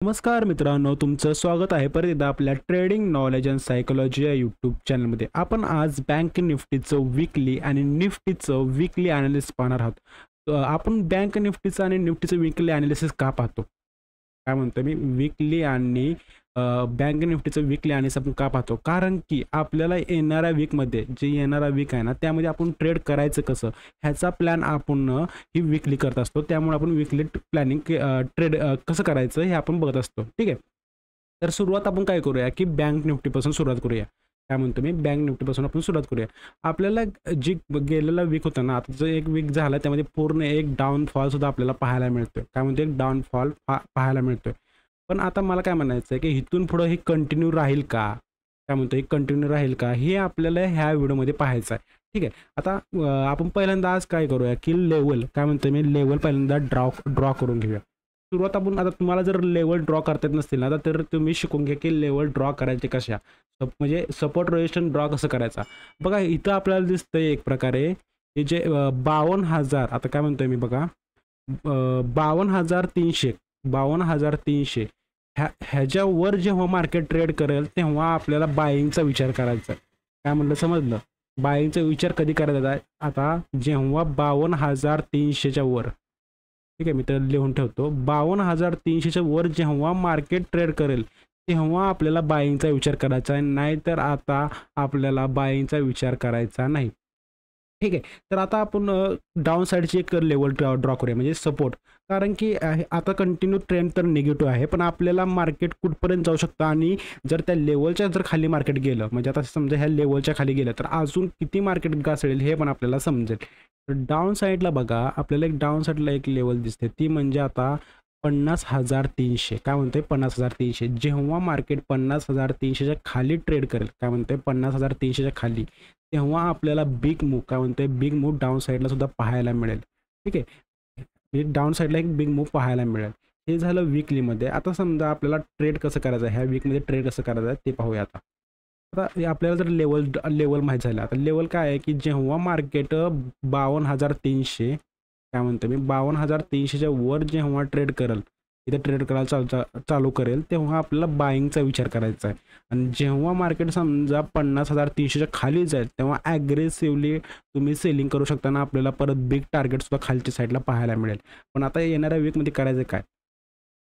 नमस्कार मित्रांनो, तुमचं स्वागत आहे परत एकदा आपल्या ट्रेडिंग नॉलेज अँड सायकोलॉजी या यूट्यूब चॅनलमध्ये. आपण आज बँक निफ्टीचं वीकली आणि निफ्टीचं वीकली ॲनालिसिस पाहणार आहोत. आपण बँक निफ्टीचं आणि निफ्टीचं वीकली ॲनालिसिस का पाहतो? काय म्हणतो मी, वीकली आणि बँक निफ्टीचं वीकली ॲनालिसिस आपण का पाहतो? कारण की आपल्याला येणाऱ्या वीकमध्ये, जे येणारा वीक आहे ना, त्यामध्ये आपण ट्रेड करायचं कसं, ह्याचा प्लॅन आपण ही वीकली करत असतो. त्यामुळे आपण वीकली प्लॅनिंग ट्रेड कसं करायचं हे आपण बघत असतो. ठीक आहे. तर सुरुवात आपण काय करूया, की बँक निफ्टीपासून सुरुवात करूया. काय म्हणतो मी, बँक निफ्टीपासून आपण सुरुवात करूया. आपल्याला जी गेलेला वीक होता ना, आता जो एक वीक झाला त्यामध्ये पूर्ण एक डाऊनफॉल सुद्धा आपल्याला पाहायला मिळतोय. काय म्हणतो, एक डाऊनफॉल पाहायला मिळतोय. पण आता मला काय म्हणायचं आहे, की इथून पुढं हे कंटिन्यू राहील का? काय म्हणतो, हे कंटिन्यू राहील का? हे आपल्याला ह्या व्हिडिओमध्ये पाहायचं आहे. ठीक आहे. आता आपण पहिल्यांदा आज काय करूया, की लेवल, काय म्हणतो मी, लेवल पहिल्यांदा ड्रॉ करून घेऊया. सुरुवात आपण, आता तुम्हाला जर लेवल ड्रॉ करता येत नसतील ना, तर तुम्ही शिकून घ्या की लेवल ड्रॉ करायचे कशा, म्हणजे सपोर्ट रेजिस्टन्स ड्रॉ कसं करायचा. बघा इथं आपल्याला दिसतंय एक प्रकारे हे जे 52,000, आता काय म्हणतोय मी बघा, 52,300 52,300 ह्याच्यावर जेव्हा मार्केट ट्रेड करेल तेव्हा आपल्याला बाईंगचा विचार करायचा. काय म्हणलं, समजलं? बाईंगचा विचार कधी करायचा आहे? आता जेव्हा 52,300च्या वर, ठीक आहे, मी तर लिहून ठेवतो, 52,300च्या वर जेव्हा मार्केट ट्रेड करेल तेव्हा आपल्याला बाईंगचा विचार करायचा आहे, नाहीतर आता आपल्याला बाईंगचा विचार करायचा नाही. ठीक आहे. तर आता आपण डाऊन साईडची एक लेवल ड्रॉ करूया, म्हणजे सपोर्ट. कारण की आता कंटिन्यू ट्रेंड तर निगेटिव्ह आहे, पण आपल्याला मार्केट कुठपर्यंत जाऊ शकतं आणि जर त्या लेवलच्या जर खाली मार्केट गेलं, म्हणजे आता समजा ह्या लेवलच्या खाली गेलं तर अजून किती मार्केट घसरेल हे पण आपल्याला समजेल. तर डाऊन साईडला बघा, आपल्याला एक डाऊन साईडला एक लेवल दिसते, ती म्हणजे आता 50,300. काय म्हणतोय, 50,300. जेव्हा मार्केट 50,300च्या खाली ट्रेड करेल, काय म्हणतोय, 50,300च्या खाली, तेव्हा आपल्याला बिग मूव्ह, काय म्हणतोय, बिग मूव्ह डाऊन साईडला सुद्धा पाहायला मिळेल. ठीक आहे. म्हणजे डाऊन साईडला एक बिग मूव्ह पाहायला मिळेल. हे झालं वीकलीमध्ये. आता समजा आपल्याला ट्रेड कसं करायचं आहे, ह्या वीकमध्ये ट्रेड कसं करायचं आहे ते पाहूया. आता आता आपल्याला जर लेवल माहीत झालं, आता लेवल काय आहे, की जेव्हा मार्केट 52,300, काय म्हणतो मी, 52,300च्या वर जेव्हा ट्रेड करेल, इथे ट्रेड करायला चालू करेल, तेव्हा आपल्याला बाईंगचा विचार करायचा आहे. आणि जेव्हा मार्केट समजा 50,300च्या खाली जाईल तेव्हा ॲग्रेसिव्हली तुम्ही सेलिंग करू शकताना आपल्याला परत बिग टार्गेटसुद्धा खालच्या साईडला पाहायला मिळेल. पण आता येणाऱ्या वीकमध्ये करायचं काय,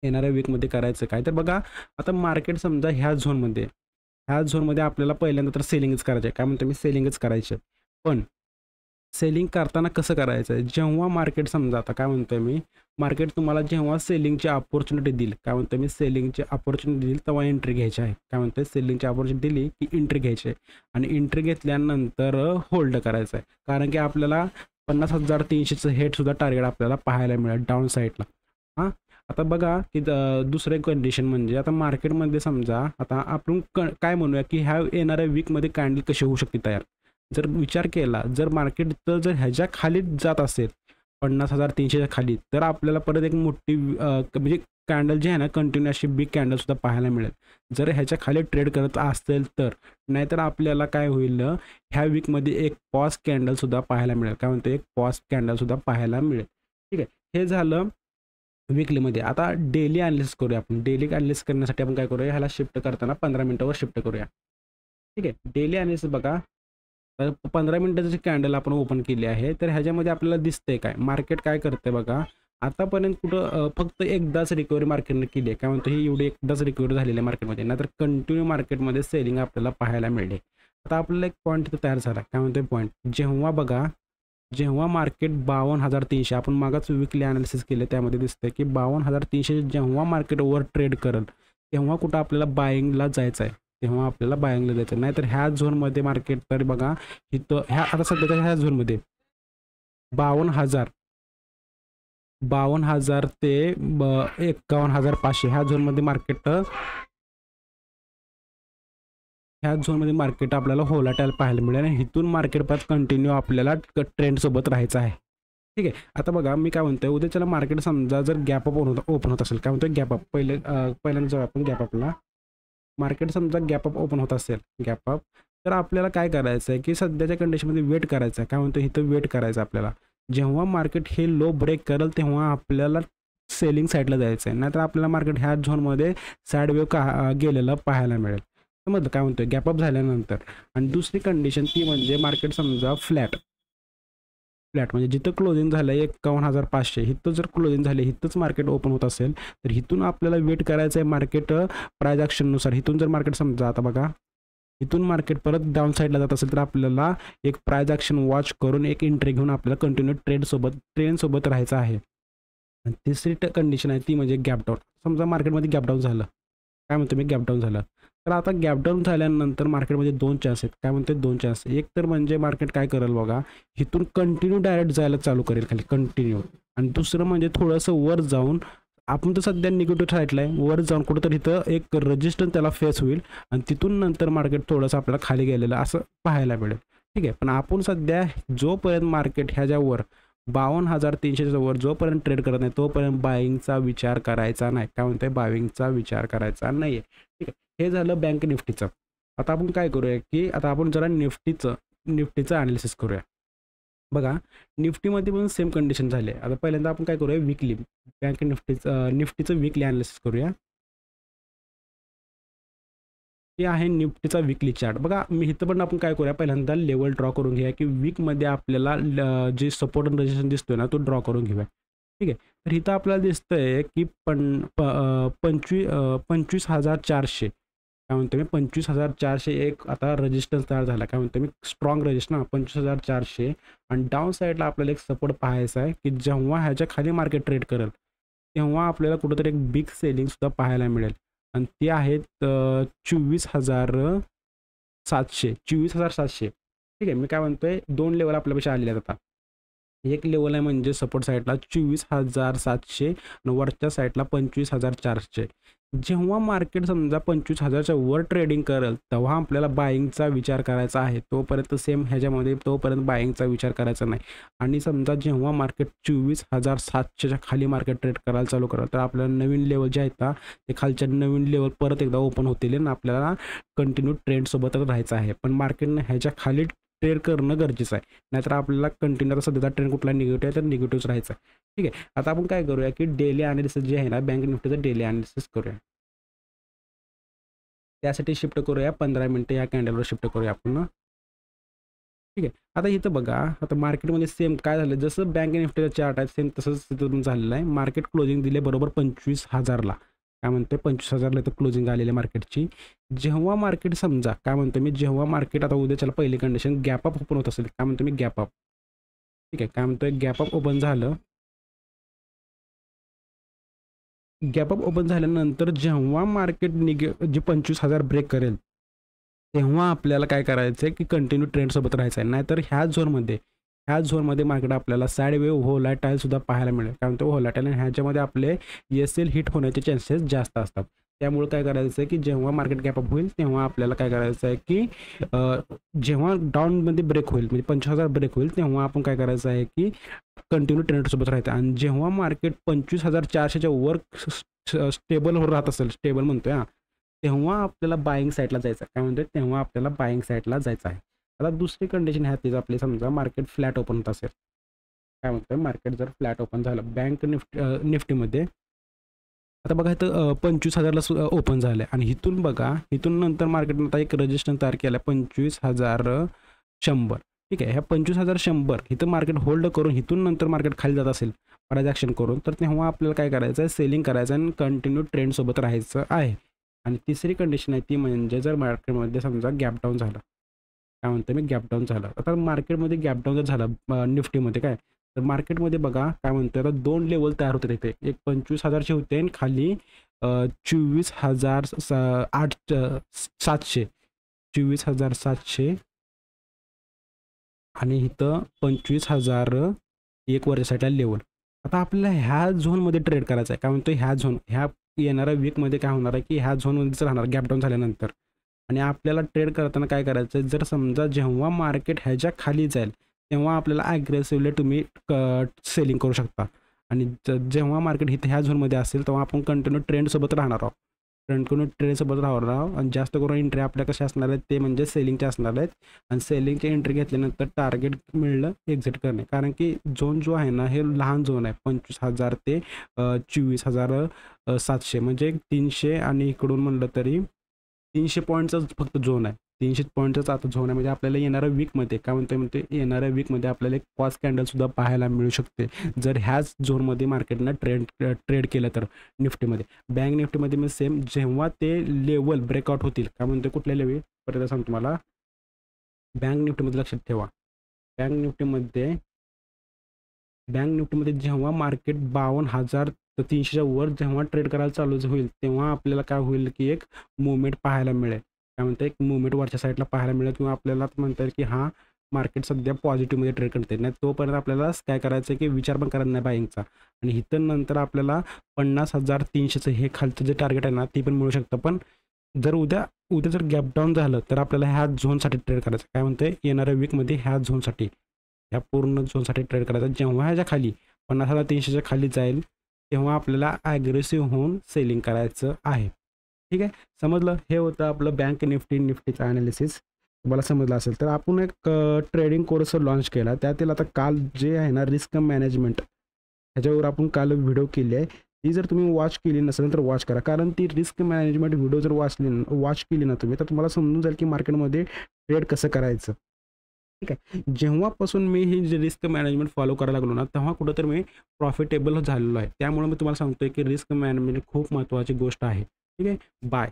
येणाऱ्या वीकमध्ये करायचं काय, तर बघा आता मार्केट समजा ह्या झोनमध्ये आपल्याला पहिल्यांदा तर सेलिंगच करायचं आहे. काय म्हणतो मी, सेलिंगच करायचं. पण सेलिंग करताना कसं करायचं आहे, जेव्हा मार्केट समजा, आता काय म्हणतोय मी, मार्केट तुम्हाला जेव्हा सेलिंगची अपॉर्च्युनिटी देईल, काय म्हणतोय मी, सेलिंगची अपॉर्च्युनिटी देईल तेव्हा एंट्री घ्यायची आहे. काय म्हणतोय, सेलिंगची अपॉर्च्युनिटी दिली की एंट्री घ्यायची आहे आणि एंट्री घेतल्यानंतर होल्ड करायचं आहे. कारण की आपल्याला 50,300चं हेडसुद्धा टार्गेट आपल्याला पाहायला मिळेल डाऊन साईडला. हां, आता बघा की दुसरं कंडिशन म्हणजे आता मार्केटमध्ये समजा, आता आपण काय म्हणूया की ह्या येणाऱ्या वीकमध्ये कॅन्डल कशी होऊ शकते तयार. जर विचार केला, जर मार्केट तर जर ह्याच्या खाली जात असेल 50,300च्या खाली, तर आपल्याला परत एक मोठी म्हणजे कॅन्डल जी आहे ना, कंटिन्यू अशी बिग कॅन्डलसुद्धा पाहायला मिळेल जर ह्याच्या खाली ट्रेड करत असेल तर. नाहीतर आपल्याला काय होईल, ह्या वीकमध्ये एक पॉज कॅन्डलसुद्धा पाहायला मिळेल. काय म्हणतो, एक पॉज कॅन्डलसुद्धा पाहायला मिळेल. ठीक आहे. हे झालं वीकलीमध्ये. आता डेली ॲनालिसिस करूया आपण. डेली ॲनालिसिस करण्यासाठी आपण काय करूया, ह्याला शिफ्ट करताना 15 मिनिटावर शिफ्ट करूया. ठीक आहे. डेली ॲनालिसिस बघा, तर 15 मिनिटाची कॅन्डल आपण ओपन केली आहे, तर ह्याच्यामध्ये आपल्याला दिसतंय काय, मार्केट काय करतंय बघा. आतापर्यंत कुठं फक्त एकदाच रिकव्हरी मार्केटने केली आहे. काय म्हणतो, ही एवढी एकदाच रिकव्हरी झालेली आहे मार्केटमध्ये, नाहीतर कंटिन्यू मार्केटमध्ये सेलिंग आपल्याला पाहायला मिळते. आता आपल्याला एक पॉईंट इथं तयार झाला. काय म्हणतोय पॉईंट, जेव्हा बघा, जेव्हा मार्केट 52,300, आपण मागाच वीकली ॲनालिसिस केले त्यामध्ये दिसतंय की 52,300 जेव्हा मार्केट ओव्हर ट्रेड करेल तेव्हा कुठं आपल्याला बाईंगला जायचं आहे, तेव्हा आपल्याला बाईंगला जायचं. नाहीतर ह्या झोनमध्ये मार्केट, तर बघा इथं ह्या आता सध्याच्या ह्या झोनमध्ये 52,000 ते 51,500 ह्या झोनमध्ये मार्केट, ह्या झोनमध्ये मार्केट आपल्याला होलाटाईल पाहायला मिळेल आणि इथून मार्केट परत कंटिन्यू आपल्याला ट्रेंडसोबत राहायचं आहे. ठीक आहे. आता बघा मी काय म्हणतोय, उद्याच्याला मार्केट समजा जर गॅप अप ओपन होत असेल, काय म्हणतोय गॅप अप, पहिल्यांदा जाऊ आपण गॅप अपला. मार्केट समजा गॅप अप ओपन होत असेल, गॅप अप, तर आपल्याला काय करायचं आहे की सध्याच्या कंडिशनमध्ये वेट करायचं आहे. काय म्हणतो, इथं वेट करायचं आपल्याला. जेव्हा मार्केट हे लो ब्रेक करेल तेव्हा आपल्याला सेलिंग साईडला जायचं आहे, नाहीतर आपल्याला मार्केट ह्या झोनमध्ये साईड वेव गेलेलं पाहायला मिळेल. समजलं काय म्हणतोय, गॅपअप झाल्यानंतर. आणि दुसरी कंडिशन ती म्हणजे मार्केट समजा फ्लॅट म्हणजे जिथं क्लोजिंग झालं आहे 51,500, इथं जर क्लोजिंग झाले, इथंच मार्केट ओपन होत असेल तर इथून आपल्याला वेट करायचं आहे मार्केट प्राइस ॲक्शननुसार. इथून जर मार्केट समजा आता बघा इथून मार्केट परत डाऊन साईडला जात असेल तर आपल्याला एक प्राइस ॲक्शन वॉच करून एक एंट्री घेऊन आपल्याला कंटिन्यू ट्रेंडसोबत राहायचं आहे. आणि तिसरी कंडिशन आहे ती म्हणजे गॅपडाऊन. समजा मार्केटमध्ये गॅपडाऊन झालं, काय म्हणतो मी, गॅपडाऊन झालं तर आता गॅपडाऊन झाल्यानंतर मार्केटमध्ये 2 चान्स आहेत. काय म्हणते 2 चान्स. एक तर म्हणजे मार्केट काय करेल बघा, इथून कंटिन्यू डायरेक्ट जायला चालू करेल खाली कंटिन्यू. आणि दुसरं म्हणजे थोडंसं वर जाऊन, आपण तर सध्या निगेटिव्ह साईडला आहे, वर जाऊन कुठंतरी इथं एक रेजिस्टन्स त्याला फेस होईल आणि तिथून नंतर मार्केट थोडंसं आपल्याला खाली गेलेलं असं पाहायला मिळेल. ठीक आहे, पण आपण सध्या जोपर्यंत मार्केट ह्याच्यावर 52,300च्या वर जोपर्यंत ट्रेड करत नाही तोपर्यंत बाईंगचा विचार करायचा नाही. काय म्हणते, बाईंगचा विचार करायचा नाही आहे. ठीक आहे, हे झालं बँक निफ्टीचं. आता आपण काय करूया की आता आपण जरा निफ्टीचं ॲनालिसिस करूया. बघा निफ्टीमध्ये पण सेम कंडिशन झाली आहे. आता पहिल्यांदा आपण काय करूया, वीकली बँक निफ्टीचं वीकली ॲनालिसिस करूया. हे आहे निफ्टीचा वीकली चार्ट. बघा मी इथं पण आपण काय करूया, पहिल्यांदा लेवल ड्रॉ करून घेऊया की वीकमध्ये आपल्याला जे सपोर्ट आणि रेजिस्टन्स दिसतोय ना तो ड्रॉ करून घेऊया. ठीक आहे, तर इथं आपल्याला दिसतंय की 25,400, काय म्हणतो मी, 25,400 एक आता रेजिस्टन्स तयार झाला. काय म्हणतो मी, स्ट्रॉंग रेजिस्टन्स 25,400. आणि डाऊन साईडला आपल्याला एक सपोर्ट पाहायचा आहे की जेव्हा ह्याच्या खाली मार्केट ट्रेड करेल तेव्हा आपल्याला कुठंतरी एक बिग सेलिंगसुद्धा पाहायला मिळेल. आणि ते आहेत 24,700. ठीक आहे, मी काय म्हणतोय 2 लेवल आपल्यापेक्षा आलेले आहेत आता. एक लेवल आहे म्हणजे सपोर्ट साईडला 24,700 आणि वरच्या साईडला 25,400. जेव्हा मार्केट समजा 25,000च्या वर ट्रेडिंग करेल तेव्हा आपल्याला बाईंगचा विचार करायचा आहे. तोपर्यंत सेम ह्याच्यामध्ये तोपर्यंत बाईंगचा विचार करायचा नाही. आणि समजा जेव्हा मार्केट 24,700च्या खाली मार्केट ट्रेड करायला चालू करेल तर आपल्याला नवीन लेवल जे आहेत ना ते खालच्या नवीन लेवल परत एकदा ओपन होतील आणि आपल्याला कंटिन्यू ट्रेंडसोबतच राहायचं आहे. पण मार्केटने ह्याच्या खाली ट्रेड करणं गरजेचं आहे, नाहीतर आपल्याला कंटिन्यू सध्याचा ट्रेंड कुठला निगेटिव्ह आहे तर निगेटिव्हच राहायचं आहे. ठीक आहे, आता आपण काय करूया की डेली ॲनालिसिस जे आहे ना बँक निफ्टीचं डेली ॲनालिसिस करूया. त्यासाठी शिफ्ट करूया 15 मिनिटं या कॅन्डलवर शिफ्ट करूया आपण. ठीक आहे, आता इथं बघा आता मार्केटमध्ये सेम काय झालं, जसं बँक निफ्टीचा चार्ट आहे सेम तसंच तिथून झालेलं आहे. मार्केट क्लोजिंग दिले बरोबर 25,000ला. काय म्हणते 25,000ला तर क्लोजिंग आलेली आहे मार्केटची. जेव्हा मार्केट समजा काय म्हणतो मी, जेव्हा मार्केट आता उद्याच्याला पहिली कंडिशन गॅपअप ओपन होत असेल, काय म्हणतो मी गॅपअप. ठीक आहे, काय म्हणतोय गॅपअप ओपन झालं. गॅपअप ओपन झाल्यानंतर जेव्हा मार्केट जे 25,000 ब्रेक करेल तेव्हा आपल्याला काय करायचं आहे की कंटिन्यू ट्रेंडसोबत राहायचं आहे. नाहीतर ह्या झोनमध्ये मार्केट आपल्याला साईड वेव व्होलॅटाईलसुद्धा पाहायला मिळेल. कारण तो व्होलॅटाईल आणि ह्याच्यामध्ये आपले एल हिट होण्याचे चान्सेस जास्त असतात. त्यामुळे काय करायचं आहे की जेव्हा मार्केट गॅपअप होईल तेव्हा आपल्याला काय करायचं आहे की जेव्हा डाऊनमध्ये ब्रेक होईल म्हणजे 25,000 ब्रेक होईल तेव्हा आपण काय करायचं आहे की कंटिन्यू ट्रेंडसोबत राहायचं. आणि जेव्हा मार्केट 25,400च्या वर स्टेबल राहत असेल, स्टेबल म्हणतोय हां, तेव्हा आपल्याला बाईंग साईडला जायचं आहे. काय म्हणतोय, तेव्हा आपल्याला बाईंग साईडला जायचं आहे. आता दुसरी कंडिशन ह्या तीच आपली समजा मार्केट फ्लॅट ओपन होत असेल. काय म्हणतोय, मार्केट जर फ्लॅट ओपन झालं बँक निफ्टीमध्ये आता बघा इथं 25,000ला ओपन झालं आहे आणि इथून बघा इथून नंतर मार्केटनं आता एक रजिस्टन्स तयार केला आहे 25,100. ठीक आहे, ह्या 25,100 इथं मार्केट होल्ड करून इथून नंतर मार्केट खाली जात असेल प्राइस ॲक्शन करून तर तेव्हा आपल्याला काय करायचं आहे, सेलिंग करायचं आणि कंटिन्यू ट्रेंडसोबत राहायचं आहे. आणि तिसरी कंडिशन आहे ती म्हणजे जर मार्केटमध्ये समजा गॅपडाऊन झालं, काय म्हणतो मी गॅपडाऊन झालं. आता मार्केटमध्ये गॅपडाऊन जर झालं निफ्टीमध्ये काय तर मार्केटमध्ये बघा काय म्हणतोय आता 2 लेवल तयार होते तिथे. एक 25,000चे होते आणि खाली 24,700 आणि इथं 25,000 एक वरच्या साईडला लेवल. आता आपल्याला ह्या झोनमध्ये ट्रेड करायचं आहे. काय म्हणतो ह्या येणाऱ्या वीकमध्ये काय होणार आहे की ह्या झोनमध्येच राहणार गॅपडाऊन झाल्यानंतर. आणि आपल्याला ट्रेड करताना काय करायचं आहे, जर समजा जेव्हा मार्केट ह्याच्या खाली जाईल तेव्हा आपल्याला ॲग्रेसिव्हली तुम्ही सेलिंग करू शकता. आणि जेव्हा मार्केट इथं ह्या झोनमध्ये असेल तेव्हा आपण कंटिन्यू ट्रेंडसोबत राहणार आहोत. कंटिन्यू ट्रेडसोबत राहणार आहोत आणि जास्त करून एंट्री आपल्या कशा असणार आहेत ते म्हणजे सेलिंगच्या असणार आहेत आणि सेलिंगची एंट्री घेतल्यानंतर टार्गेट मिळलं एक्झिट करणे, कारण की झोन जो आहे ना हे लहान झोन आहे 25,000 ते 24,700 म्हणजे 300 आणि इकडून म्हणलं तरी 300 पॉईंटचाच फक्त झोन आहे. 300 पॉईंटचाच आता झोन आहे म्हणजे आपल्याला येणाऱ्या वीकमध्ये काय म्हणते येणाऱ्या वीकमध्ये आपल्याला एक पॉज कॅन्डलसुद्धा पाहायला मिळू शकते जर ह्याच झोनमध्ये मार्केटनं ट्रेड केलं तर. निफ्टीमध्ये बँक निफ्टीमध्ये मी सेम जेव्हा ते लेवल ब्रेकआउट होतील काय म्हणते कुठल्या लेवल परत सांगतो तुम्हाला. बँक निफ्टीमध्ये लक्षात ठेवा, बँक निफ्टीमध्ये जेव्हा मार्केट 52,300च्या वर जेव्हा ट्रेड करायला चालू होईल तेव्हा आपल्याला काय होईल की एक मुवमेंट पाहायला मिळेल. काय म्हणते एक मुवमेंट वरच्या साईडला पाहायला मिळेल किंवा आपल्याला म्हणता येईल की हा मार्केट सध्या पॉझिटिव्हमध्ये ट्रेड करते. नाही तोपर्यंत आपल्याला काय करायचं की विचार पण करायचा नाही बाईंगचा. आणि इथं नंतर आपल्याला 50,300चं हे खालचं जे टार्गेट आहे ना ते पण मिळू शकतं. पण जर उद्या जर गॅप डाऊन झालं तर आपल्याला ह्या झोनसाठी ट्रेड करायचं. काय म्हणते येणाऱ्या वीकमध्ये ह्या झोनसाठी ह्या पूर्ण झोनसाठी ट्रेड करायचा. जेव्हा ह्याच्या खाली 50,300च्या खाली जाईल तेव्हा आपल्याला ॲग्रेसिव्ह होऊन सेलिंग करायचं आहे. ठीक आहे, समजलं. हे होतं आपलं बँक निफ्टीचा ॲनालिसिस. तुम्हाला समजलं असेल तर आपण एक ट्रेडिंग कोर्स लॉन्च केला. त्यातील आता काल जे आहे ना रिस्क मॅनेजमेंट ह्याच्यावर आपण काल व्हिडिओ केली आहे. ती जर तुम्ही वॉच केली नसेल तर वॉच करा, कारण ती रिस्क मॅनेजमेंट व्हिडिओ जर वॉच केली ना तुम्ही तर तुम्हाला समजून जाईल की मार्केटमध्ये ट्रेड कसं करायचं. ठीक आहे, जेव्हापासून मी ही जी रिस्क मॅनेजमेंट फॉलो करायला लागलो ना तेव्हा कुठंतरी मी प्रॉफिटेबल झालेलो आहे. त्यामुळे मी तुम्हाला सांगतोय की रिस्क मॅनेजमेंट खूप महत्त्वाची गोष्ट आहे. ठीक आहे, बाय.